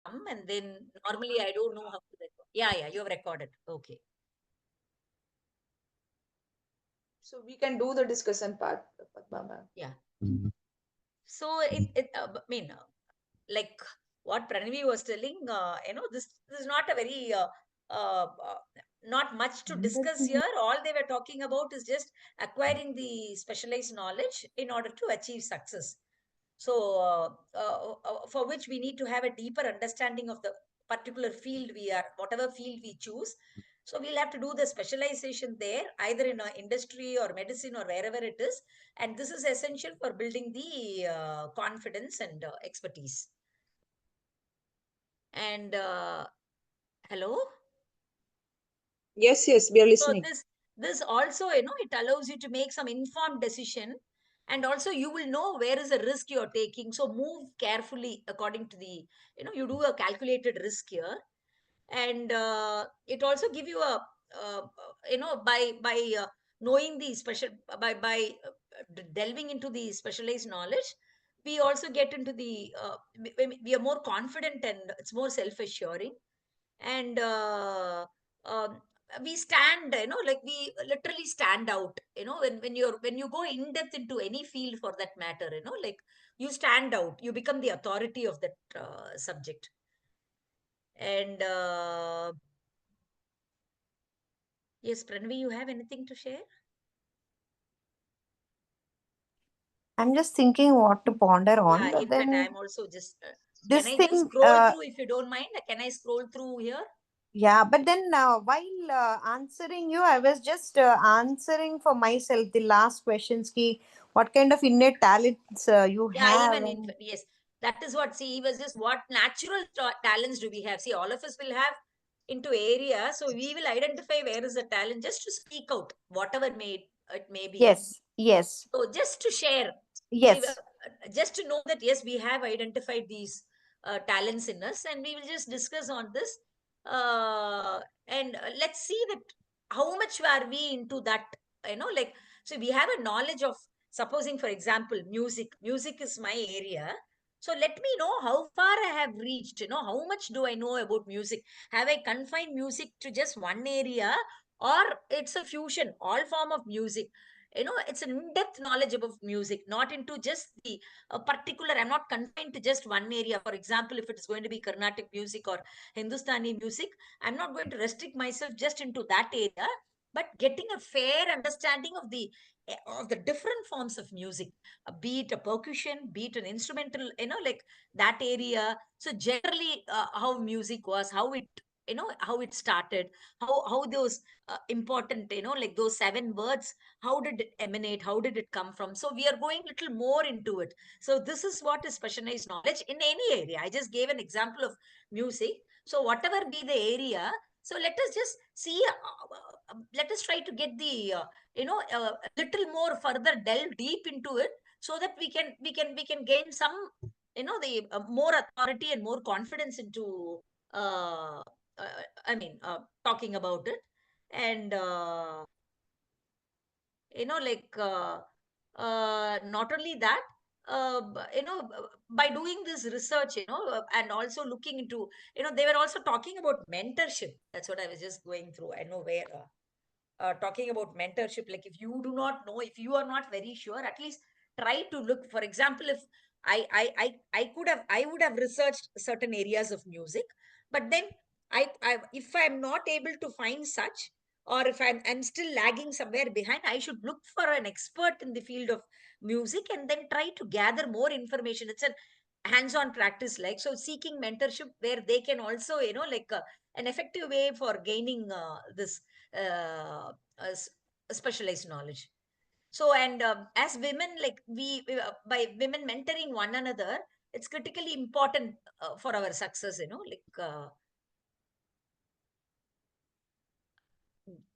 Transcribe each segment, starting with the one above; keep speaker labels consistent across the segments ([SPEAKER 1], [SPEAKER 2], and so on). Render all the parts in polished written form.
[SPEAKER 1] come, and then normally I don't know how to record. Yeah, you have recorded. Okay.
[SPEAKER 2] So we can do the discussion part, Padma ma'am.
[SPEAKER 1] Yeah. So I mean, like what Pranavi was telling, this is not a very, uh, uh, not much to discuss here. All they were talking about is just acquiring the specialized knowledge in order to achieve success. So, for which we need to have a deeper understanding of the particular field whatever field we choose. So we'll have to do the specialization there, either in a industry or medicine or wherever it is. And this is essential for building the confidence and expertise. And hello.
[SPEAKER 2] Yes, we are
[SPEAKER 1] So
[SPEAKER 2] listening.
[SPEAKER 1] this also, it allows you to make some informed decision, and also you will know where is the risk you're taking. So move carefully according to the, you do a calculated risk here. And it also give you a, by knowing the special, delving into the specialized knowledge, we also get into the, we are more confident and it's more self-assuring. And um, we stand, like we literally stand out, when you go in depth into any field for that matter, like you stand out, you become the authority of that subject. And yes, Pranvi, you have anything to share?
[SPEAKER 3] I'm just thinking what to ponder
[SPEAKER 1] Yeah,
[SPEAKER 3] on.
[SPEAKER 1] in fact,
[SPEAKER 3] Then
[SPEAKER 1] I'm also just, can
[SPEAKER 3] this
[SPEAKER 1] I just
[SPEAKER 3] thing,
[SPEAKER 1] scroll through if you don't mind? Can I scroll through here?
[SPEAKER 3] yeah, but then while answering you, I was just answering for myself the last questions. Ki, what kind of innate talents you
[SPEAKER 1] Yeah,
[SPEAKER 3] have?
[SPEAKER 1] even in,
[SPEAKER 3] And
[SPEAKER 1] yes, that is what, see, he was just what natural talents do we have? See, all of us will have into area, so we will identify where is the talent just to speak out, whatever it may be.
[SPEAKER 3] yes, yes,
[SPEAKER 1] So just to share,
[SPEAKER 3] yes.
[SPEAKER 1] just to know that yes, we have identified these talents in us, and we will just discuss on this. And let's see that how much are we into that, like, so we have a knowledge of, supposing for example, music. Music is my area. So let me know how far I have reached, how much do I know about music? Have I confined music to just one area, or it's a fusion, all form of music? It's an in-depth knowledge about music, not into just the particular, I'm not confined to just one area. For example, if it is going to be Carnatic music or Hindustani music, I'm not going to restrict myself just into that area, but getting a fair understanding of the different forms of music, be it a percussion, be it an instrumental, like that area. So generally, how music was, how it, how it started, how those important, like those 7 words, how did it emanate, how did it come from? So we are going little more into it. So this is what is specialized knowledge in any area. I just gave an example of music. So whatever be the area, so let us just see, let us try to get the, a little more further delve deep into it, so that we can gain some, the more authority and more confidence into, uh, I mean, talking about it. And like, not only that, by doing this research, and also looking into, they were also talking about mentorship. That's what I was just going through. I know where, talking about mentorship, like if you do not know, if you are not very sure, at least try to look. For example, if I would have researched certain areas of music, but then if I'm not able to find such, or if I'm still lagging somewhere behind, I should look for an expert in the field of music and then try to gather more information. It's a hands-on practice, like, so seeking mentorship where they can also, like, an effective way for gaining this uh, specialized knowledge. So, and as women, like by women mentoring one another, it's critically important for our success, like,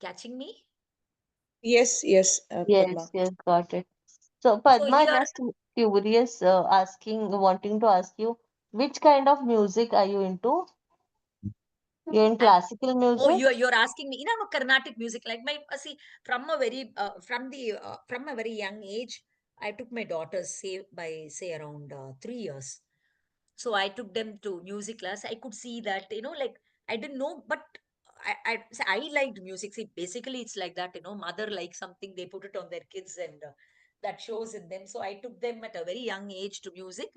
[SPEAKER 1] catching me.
[SPEAKER 2] Yes,
[SPEAKER 4] Yes,
[SPEAKER 2] Padma.
[SPEAKER 4] yes, got it. So,
[SPEAKER 1] So
[SPEAKER 4] Padma,
[SPEAKER 1] here,
[SPEAKER 4] just curious, wanting to ask you, which kind of music are you into? You're in
[SPEAKER 1] I'm,
[SPEAKER 4] classical
[SPEAKER 1] oh,
[SPEAKER 4] music?
[SPEAKER 1] you're asking me, Carnatic music, like my, see, from a very young age, I took my daughters, say, by say around 3 years. So I took them to music class. I could see that, like, I didn't know, but I liked music. See, basically it's like that, mother likes something, they put it on their kids, and that shows in them. So I took them at a very young age to music,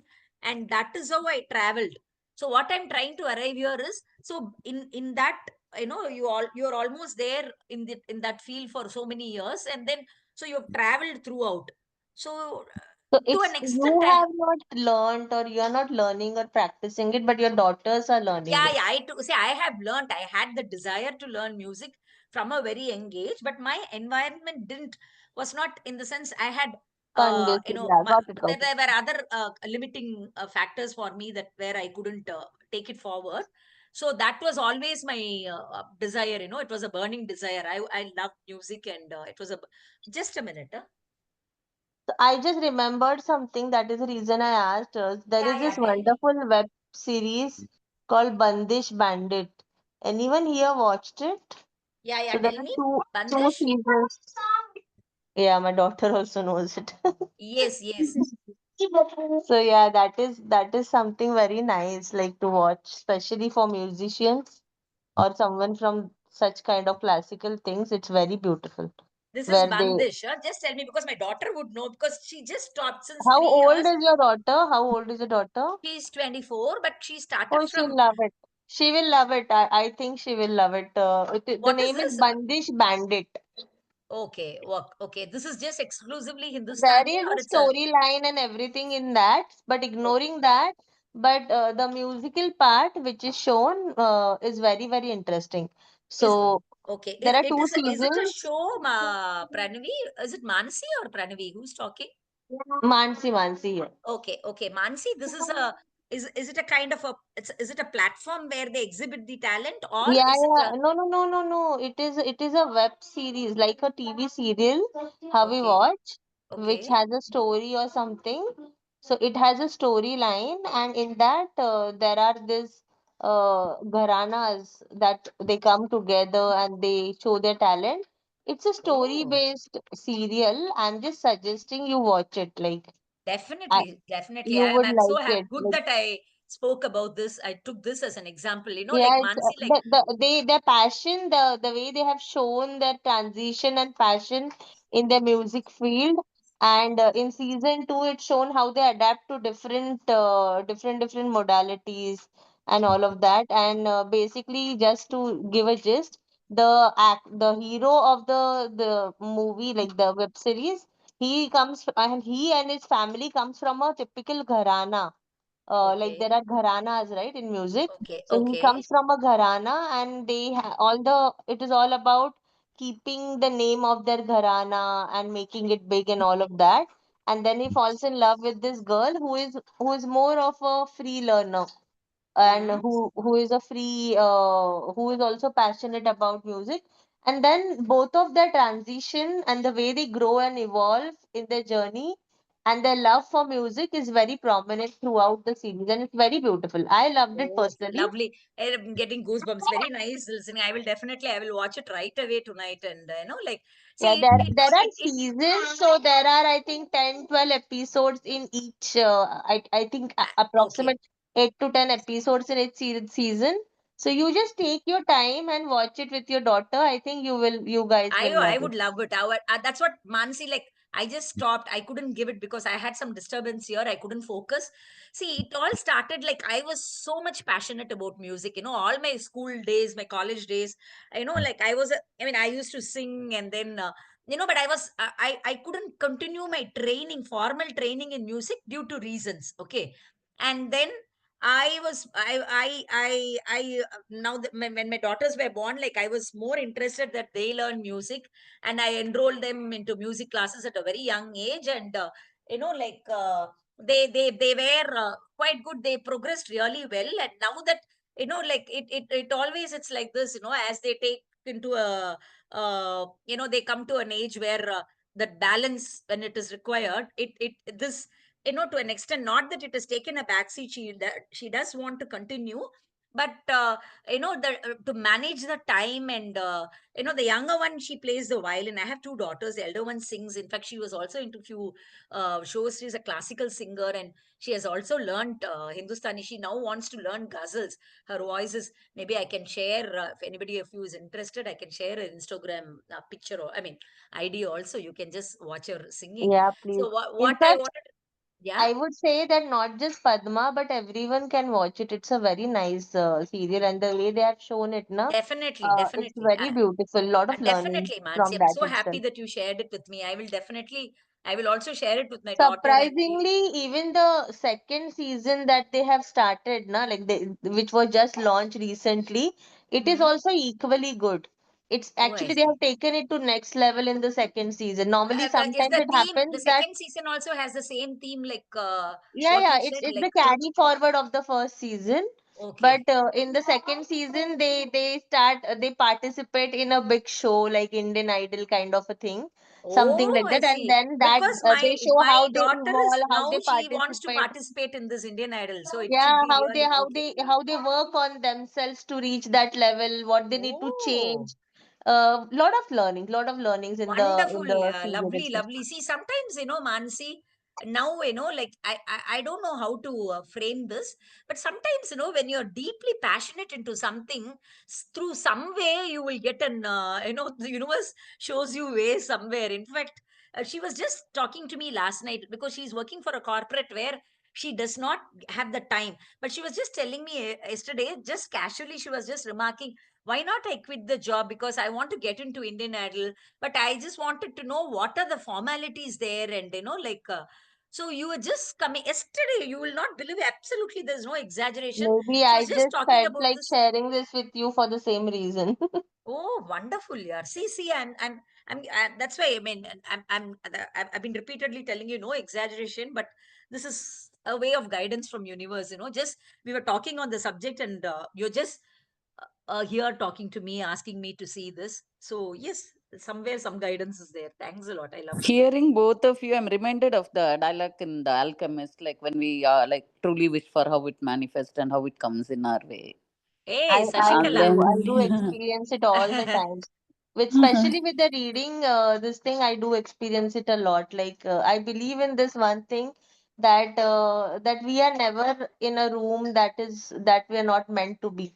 [SPEAKER 1] and that is how I traveled. So what I'm trying to arrive here is, so in that, you're almost there in that field for so many years, and then so you've traveled throughout. So
[SPEAKER 4] So
[SPEAKER 1] to an
[SPEAKER 4] it's
[SPEAKER 1] extent,
[SPEAKER 4] you have not learned or you are not learning or practicing it, but your daughters are learning
[SPEAKER 1] yeah,
[SPEAKER 4] it.
[SPEAKER 1] yeah. I have learned. I had the desire to learn music from a very young age, but my environment didn't was not in the sense I had.
[SPEAKER 4] Conducive, yeah, got it, got it.
[SPEAKER 1] There were other limiting factors for me that where I couldn't take it forward. So that was always my desire. It was a burning desire. I loved music, and it was a. Just a minute.
[SPEAKER 4] So I just remembered something. That is the reason I asked us. There
[SPEAKER 1] Yeah,
[SPEAKER 4] is
[SPEAKER 1] yeah.
[SPEAKER 4] this
[SPEAKER 1] Tell me.
[SPEAKER 4] wonderful web series called Bandish Bandit. Anyone here watched it?
[SPEAKER 1] Yeah, yeah.
[SPEAKER 4] So there
[SPEAKER 1] Tell
[SPEAKER 4] are
[SPEAKER 1] me,
[SPEAKER 4] two
[SPEAKER 1] Bandish.
[SPEAKER 4] seasons. Yeah, my daughter also knows it.
[SPEAKER 1] Yes, yes.
[SPEAKER 4] So yeah, that is something very nice, like to watch, especially for musicians or someone from such kind of classical things. It's very beautiful.
[SPEAKER 1] This is
[SPEAKER 4] Where they,
[SPEAKER 1] Bandish. Just tell me, because my daughter would know, because she just stopped since
[SPEAKER 4] how
[SPEAKER 1] 3 years.
[SPEAKER 4] old is your daughter? How old is your daughter?
[SPEAKER 1] She's 24, but she started
[SPEAKER 4] Oh, she'll
[SPEAKER 1] from.
[SPEAKER 4] love it. She will love it. I think she will love it. The
[SPEAKER 1] What is
[SPEAKER 4] name is
[SPEAKER 1] this?
[SPEAKER 4] Bandish Bandit.
[SPEAKER 1] Okay, work. Okay, this is just exclusively
[SPEAKER 4] There
[SPEAKER 1] Hindustani,
[SPEAKER 4] is
[SPEAKER 1] or
[SPEAKER 4] a
[SPEAKER 1] it's a.
[SPEAKER 4] storyline and everything in that, but
[SPEAKER 1] Okay.
[SPEAKER 4] ignoring that, but the musical part which is shown is very, very interesting.
[SPEAKER 1] Is
[SPEAKER 4] So
[SPEAKER 1] okay.
[SPEAKER 4] there are
[SPEAKER 1] It
[SPEAKER 4] two
[SPEAKER 1] is it a
[SPEAKER 4] seasons.
[SPEAKER 1] show, Pranavi? Is it Mansi or Pranavi? Who's talking?
[SPEAKER 4] Mansi, Mansi. Yeah,
[SPEAKER 1] Okay, okay. Mansi, this is a. Is it a kind of a. Is it a platform where they exhibit the talent, or
[SPEAKER 4] yeah.
[SPEAKER 1] is it a.
[SPEAKER 4] No, no, no, no, no. It is a web series, like a TV serial, how we
[SPEAKER 1] Okay,
[SPEAKER 4] watch, which
[SPEAKER 1] okay,
[SPEAKER 4] has a story or something. So it has a storyline, and in that there are this gharanas that they come together and they show their talent. It's a
[SPEAKER 1] oh.
[SPEAKER 4] story-based serial. I'm just suggesting you watch it. Like I,
[SPEAKER 1] Definitely, definitely.
[SPEAKER 4] you would
[SPEAKER 1] I'm so
[SPEAKER 4] like
[SPEAKER 1] happy.
[SPEAKER 4] it.
[SPEAKER 1] Good
[SPEAKER 4] Like,
[SPEAKER 1] that I spoke about this. I took this as an example. Like
[SPEAKER 4] yeah, it's
[SPEAKER 1] Mansi, like,
[SPEAKER 4] their passion, the way they have shown their transition and passion in their music field, and in season two, it's shown how they adapt to different modalities and all of that. And basically, just to give a gist, the hero of the movie, like the web series, and he and his family comes from a typical gharana, like
[SPEAKER 1] okay,
[SPEAKER 4] there are gharanas, right, in music.
[SPEAKER 1] okay,
[SPEAKER 4] So he
[SPEAKER 1] okay,
[SPEAKER 4] comes from a gharana, and it is all about keeping the name of their gharana and making it big and all of that. And then he falls in love with this girl who is more of a free learner, and
[SPEAKER 1] mm,
[SPEAKER 4] who is also passionate about music. And then both of their transition and the way they grow and evolve in their journey and their love for music is very prominent throughout the series, and it's very beautiful. I loved it
[SPEAKER 1] oh,
[SPEAKER 4] personally.
[SPEAKER 1] lovely. I'm getting goosebumps. Very nice listening. I will watch it right away tonight. And, like,
[SPEAKER 4] Yeah,
[SPEAKER 1] see,
[SPEAKER 4] there are seasons, so there are, I think, 10, 12 episodes in each. I think
[SPEAKER 1] okay.
[SPEAKER 4] approximate 8 to 10 episodes in each season. So you just take your time and watch it with your daughter. I think you guys will
[SPEAKER 1] I
[SPEAKER 4] love it.
[SPEAKER 1] would love it. That's what Mansi, like. I just stopped. I couldn't give it because I had some disturbance here. I couldn't focus. See, it all started like I was so much passionate about music. All my school days, my college days. Like I was. I mean, I used to sing, and then but I was. I couldn't continue my training, formal training in music due to reasons. Okay, and then now that when my daughters were born, like I was more interested that they learn music, and I enrolled them into music classes at a very young age, and like they were quite good. They progressed really well, and now that like it always it's like this, as they take into a they come to an age where that balance when it is required, it this to an extent, not that it has taken a backseat, she does want to continue, but to manage the time, and the younger one, she plays the violin. I have two daughters. The elder one sings. In fact, she was also into few shows. She's a classical singer, and she has also learned Hindustani. She now wants to learn ghazals. Her voice is, maybe I can share, if anybody of you is interested, I can share an Instagram picture, or I mean ID also. You can just watch her singing.
[SPEAKER 4] Yeah, please.
[SPEAKER 1] So what
[SPEAKER 4] In
[SPEAKER 1] I
[SPEAKER 4] fact,
[SPEAKER 1] wanted, yeah.
[SPEAKER 4] I would say that not just Padma, but everyone can watch it. It's a very nice serial, and the way they have shown it,
[SPEAKER 1] Definitely,
[SPEAKER 4] it's
[SPEAKER 1] definitely.
[SPEAKER 4] very beautiful. Lot of learning
[SPEAKER 1] Definitely, Mansi.
[SPEAKER 4] from
[SPEAKER 1] I'm
[SPEAKER 4] that
[SPEAKER 1] so happy
[SPEAKER 4] itself.
[SPEAKER 1] that you shared it with me. I will also share it with my daughter, and we,
[SPEAKER 4] Surprisingly, even the second season that they have started, which was just launched recently, it is
[SPEAKER 1] Mhm.
[SPEAKER 4] also equally good. It's
[SPEAKER 1] Oh, I
[SPEAKER 4] actually they
[SPEAKER 1] see.
[SPEAKER 4] have taken it to next level in the second season. Normally,
[SPEAKER 1] But is
[SPEAKER 4] sometimes
[SPEAKER 1] the
[SPEAKER 4] it
[SPEAKER 1] theme, the
[SPEAKER 4] happens that
[SPEAKER 1] second season also has the same theme like
[SPEAKER 4] yeah,
[SPEAKER 1] what
[SPEAKER 4] yeah,
[SPEAKER 1] you
[SPEAKER 4] it's
[SPEAKER 1] said,
[SPEAKER 4] it's
[SPEAKER 1] like
[SPEAKER 4] the carry forward of the first season. But
[SPEAKER 1] okay.
[SPEAKER 4] in the second season, they participate in a big show like Indian Idol kind of a thing, something
[SPEAKER 1] Oh,
[SPEAKER 4] like
[SPEAKER 1] I
[SPEAKER 4] that, and
[SPEAKER 1] see.
[SPEAKER 4] then that
[SPEAKER 1] Because
[SPEAKER 4] they show
[SPEAKER 1] my
[SPEAKER 4] how they
[SPEAKER 1] daughter is
[SPEAKER 4] evolve, how
[SPEAKER 1] now,
[SPEAKER 4] they
[SPEAKER 1] she wants to
[SPEAKER 4] participate.
[SPEAKER 1] participate in this Indian Idol, so it
[SPEAKER 4] Yeah,
[SPEAKER 1] should be
[SPEAKER 4] how they
[SPEAKER 1] really
[SPEAKER 4] how
[SPEAKER 1] okay.
[SPEAKER 4] they how they work on themselves to reach that level, what they need to
[SPEAKER 1] Oh.
[SPEAKER 4] change. Lot of learnings in
[SPEAKER 1] Wonderful,
[SPEAKER 4] the
[SPEAKER 1] yeah,
[SPEAKER 4] serial
[SPEAKER 1] lovely,
[SPEAKER 4] itself.
[SPEAKER 1] lovely. See, sometimes, Mansi, now, like I don't know how to frame this, but sometimes, when you're deeply passionate into something, through some way, you will get the universe shows you way somewhere. In fact, she was just talking to me last night because she's working for a corporate where she does not have the time. But she was just telling me yesterday, just casually, she was just remarking, why not I quit the job, because I want to get into Indian Idol, but I just wanted to know what are the formalities there, and so you were just coming yesterday, you will not believe, absolutely, there's no exaggeration.
[SPEAKER 4] Maybe
[SPEAKER 1] She
[SPEAKER 4] I
[SPEAKER 1] was just
[SPEAKER 4] just
[SPEAKER 1] talking
[SPEAKER 4] felt
[SPEAKER 1] about
[SPEAKER 4] like
[SPEAKER 1] this.
[SPEAKER 4] sharing this with you for the same reason.
[SPEAKER 1] Oh, wonderful, yeah. See, that's why, I mean, I've been repeatedly telling you, no exaggeration, but this is a way of guidance from universe, just we were talking on the subject, and you're just here talking to me, asking me to see this. So yes, somewhere some guidance is there. Thanks a lot. I love it.
[SPEAKER 5] Hearing both of you, I'm reminded of the dialogue in The Alchemist, like when we like truly wish for how it manifests and how it comes in our way.
[SPEAKER 1] Hey,
[SPEAKER 5] And
[SPEAKER 1] Sashikala.
[SPEAKER 4] I do
[SPEAKER 5] then,
[SPEAKER 4] experience it all the time. With especially with the reading, this thing I do experience it a lot. Like I believe in this one thing that we are never in a room that we are not meant to be.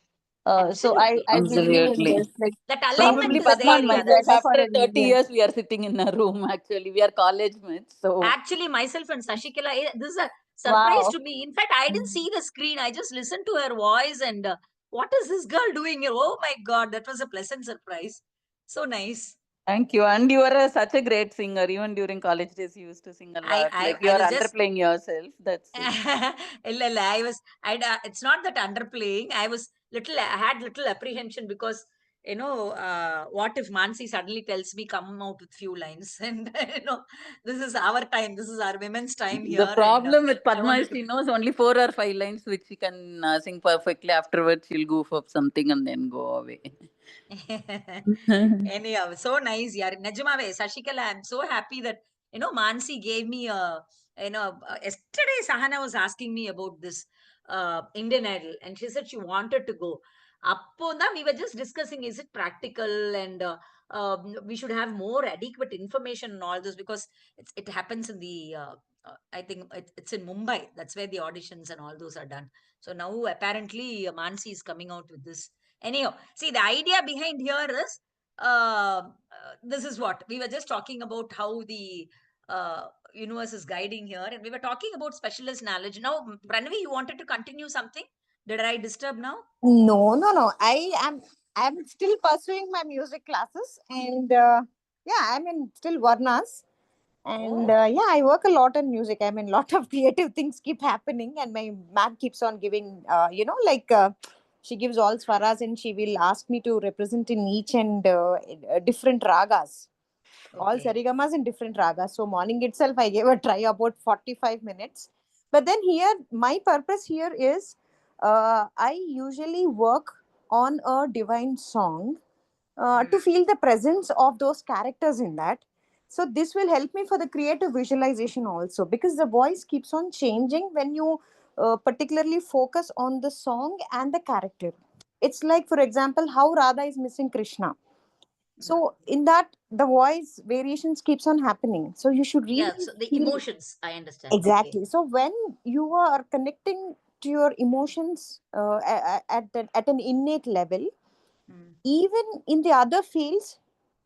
[SPEAKER 4] So
[SPEAKER 1] Absolutely,
[SPEAKER 4] I believe in
[SPEAKER 5] absolutely.
[SPEAKER 4] this. Like
[SPEAKER 1] that
[SPEAKER 4] things
[SPEAKER 1] alignment
[SPEAKER 5] Probably
[SPEAKER 1] is
[SPEAKER 5] Padma
[SPEAKER 1] there.
[SPEAKER 5] and
[SPEAKER 1] Yeah,
[SPEAKER 4] come
[SPEAKER 5] myself,
[SPEAKER 4] together
[SPEAKER 1] that's
[SPEAKER 4] for
[SPEAKER 5] after
[SPEAKER 4] a
[SPEAKER 5] 30
[SPEAKER 4] reason.
[SPEAKER 5] years, we are sitting in a room actually. We are college mates. So,
[SPEAKER 1] actually myself and Sashikala. This is a surprise
[SPEAKER 4] Wow.
[SPEAKER 1] to me. In fact, I didn't see the screen. I just listened to her voice, and what is this girl doing here? Oh my God, that was a pleasant surprise. So nice.
[SPEAKER 5] thank you. And you are such a great singer. Even during college days, you used to sing a
[SPEAKER 1] I
[SPEAKER 5] lot.
[SPEAKER 1] I
[SPEAKER 5] Like you
[SPEAKER 1] I
[SPEAKER 5] are
[SPEAKER 1] was just
[SPEAKER 5] underplaying yourself. That's it.
[SPEAKER 1] இல்ல, இல்ல. It's not that underplaying. I had little apprehension because, what if Mansi suddenly tells me come out with few lines, and this is our time. This is our women's time
[SPEAKER 5] The
[SPEAKER 1] here, and
[SPEAKER 5] problem with
[SPEAKER 1] I
[SPEAKER 5] Padma
[SPEAKER 1] wanted
[SPEAKER 5] is
[SPEAKER 1] to.
[SPEAKER 5] she knows only 4 or 5 lines which she can sing perfectly. Afterwards, she'll goof up something and then go away.
[SPEAKER 1] Anyhow, so nice, yeah. Najamave, Sashikala, I'm so happy that, Mansi gave me yesterday Sahana was asking me about this Indian Idol, and she said she wanted to go. Appo we were just discussing, is it practical, and we should have more adequate information and all this, because it happens in the, I think it's in Mumbai. That's where the auditions and all those are done. So now apparently Mansi is coming out with this. Anyhow, see, the idea behind here is this is what we were just talking about, how the universe is guiding here, and we were talking about specialist knowledge. Now, Pranavi, you wanted to continue something? Did I disturb now?
[SPEAKER 3] No, no, no. I'm still pursuing my music classes, and yeah, I'm in still Varnas. And
[SPEAKER 1] Oh,
[SPEAKER 3] yeah, I work a lot on music. I mean, lot of creative things keep happening, and my ma'am keeps on giving, she gives all swaras, and she will ask me to represent in each and different ragas, all
[SPEAKER 1] okay.
[SPEAKER 3] sarigamas in different ragas. So morning itself, I gave a try about 45 minutes. But then here, my purpose here is, I usually work on a divine song to
[SPEAKER 1] Hmm.
[SPEAKER 3] feel the presence of those characters in that. So this will help me for the creative visualization also, because the voice keeps on changing when you particularly focus on the song and the character. It's like, for example, how Radha is missing Krishna. So in that, the voice variations keeps on happening. So you should
[SPEAKER 1] Yeah,
[SPEAKER 3] really
[SPEAKER 1] so the
[SPEAKER 3] feel.
[SPEAKER 1] emotions, I understand. Okay.
[SPEAKER 3] Exactly. So when you are connecting to your emotions at an innate level,
[SPEAKER 1] Mm.
[SPEAKER 3] even in the other fields,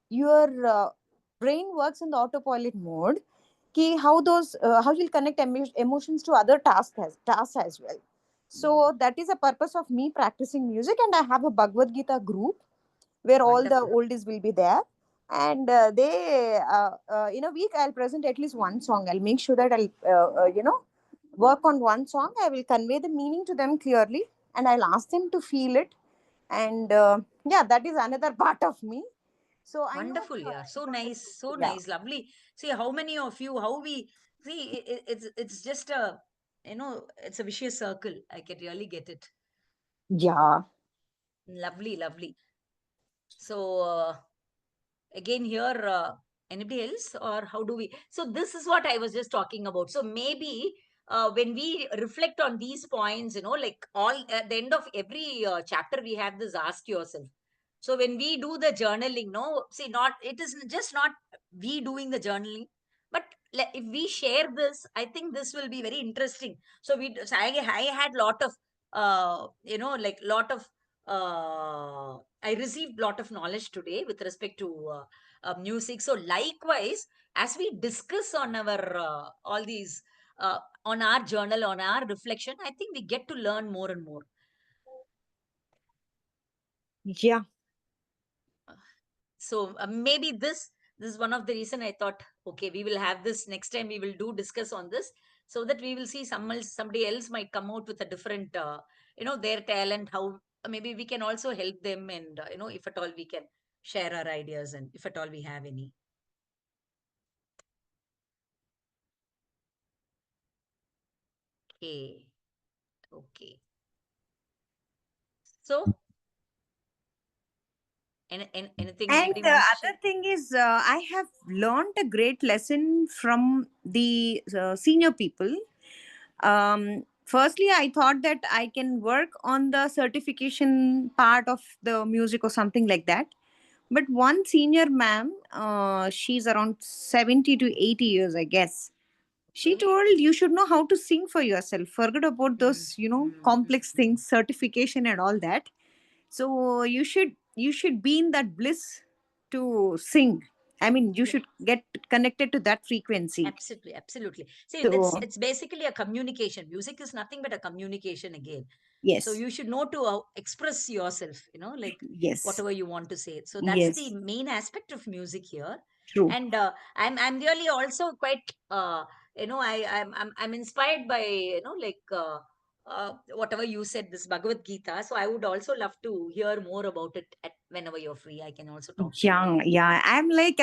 [SPEAKER 3] your brain works in the autopilot mode. Ki how you'll connect emotions to other tasks as well. So that is a purpose of me practicing music, and I have a Bhagavad Gita group where all the
[SPEAKER 1] Wonderful.
[SPEAKER 3] oldies will be there. And they in a week I'll present at least one song. I'll make sure that I'll work on one song. I will convey the meaning to them clearly, and I'll ask them to feel it. And yeah, that is another part of me. So I know
[SPEAKER 1] Wonderful, yeah. So
[SPEAKER 3] important.
[SPEAKER 1] nice, so
[SPEAKER 3] Yeah.
[SPEAKER 1] nice, lovely. See how many of you, how we see it's just a, it's a vicious circle. I can really get it.
[SPEAKER 3] Yeah.
[SPEAKER 1] Lovely, lovely. So again here, anybody else, or how do we? So this is what I was just talking about. So maybe when we reflect on these points, like all at the end of every chapter, we have this ask yourself. So when we do the journaling, no, see, not it is just not we doing the journaling, but if we share this, I think this will be very interesting. So I had lot of like lot of I received lot of knowledge today with respect to music. So likewise, as we discuss on our all these on our journal, on our reflection, I think we get to learn more and more.
[SPEAKER 3] Yeah.
[SPEAKER 1] So maybe this is one of the reason I thought, okay, we will have this next time. We will do discuss on this, so that we will see somebody else might come out with a different, their talent. How maybe we can also help them, and if at all we can share our ideas, and if at all we have any. Okay, okay. So anything
[SPEAKER 3] And
[SPEAKER 1] anybody
[SPEAKER 3] the
[SPEAKER 1] wants to
[SPEAKER 3] other
[SPEAKER 1] share?
[SPEAKER 3] thing is, I have learned a great lesson from the senior people. Firstly, I thought that I can work on the certification part of the music or something like that. But one senior ma'am, she's around 70 to 80 years, I guess. She
[SPEAKER 1] Okay.
[SPEAKER 3] told you should know how to sing for yourself. Forget about
[SPEAKER 1] Mm,
[SPEAKER 3] those,
[SPEAKER 1] mm, mm,
[SPEAKER 3] complex
[SPEAKER 1] mm.
[SPEAKER 3] things, certification and all that. So you should be in that bliss to sing. I mean, you
[SPEAKER 1] Yeah.
[SPEAKER 3] should get connected to that frequency.
[SPEAKER 1] Absolutely, absolutely. See, that's
[SPEAKER 3] So
[SPEAKER 1] it's basically a communication. Music is nothing but a communication again. So
[SPEAKER 3] yes,
[SPEAKER 1] you should know to express yourself, like
[SPEAKER 3] yes,
[SPEAKER 1] whatever you want to say. So that's the
[SPEAKER 3] yes,
[SPEAKER 1] main aspect of music here.
[SPEAKER 3] true.
[SPEAKER 1] And I'm really also quite I'm inspired by whatever you said, this Bhagavad Gita. So I would also love to hear more about it whenever you're free. I can also talk to you.
[SPEAKER 3] Yeah, yeah. I'm like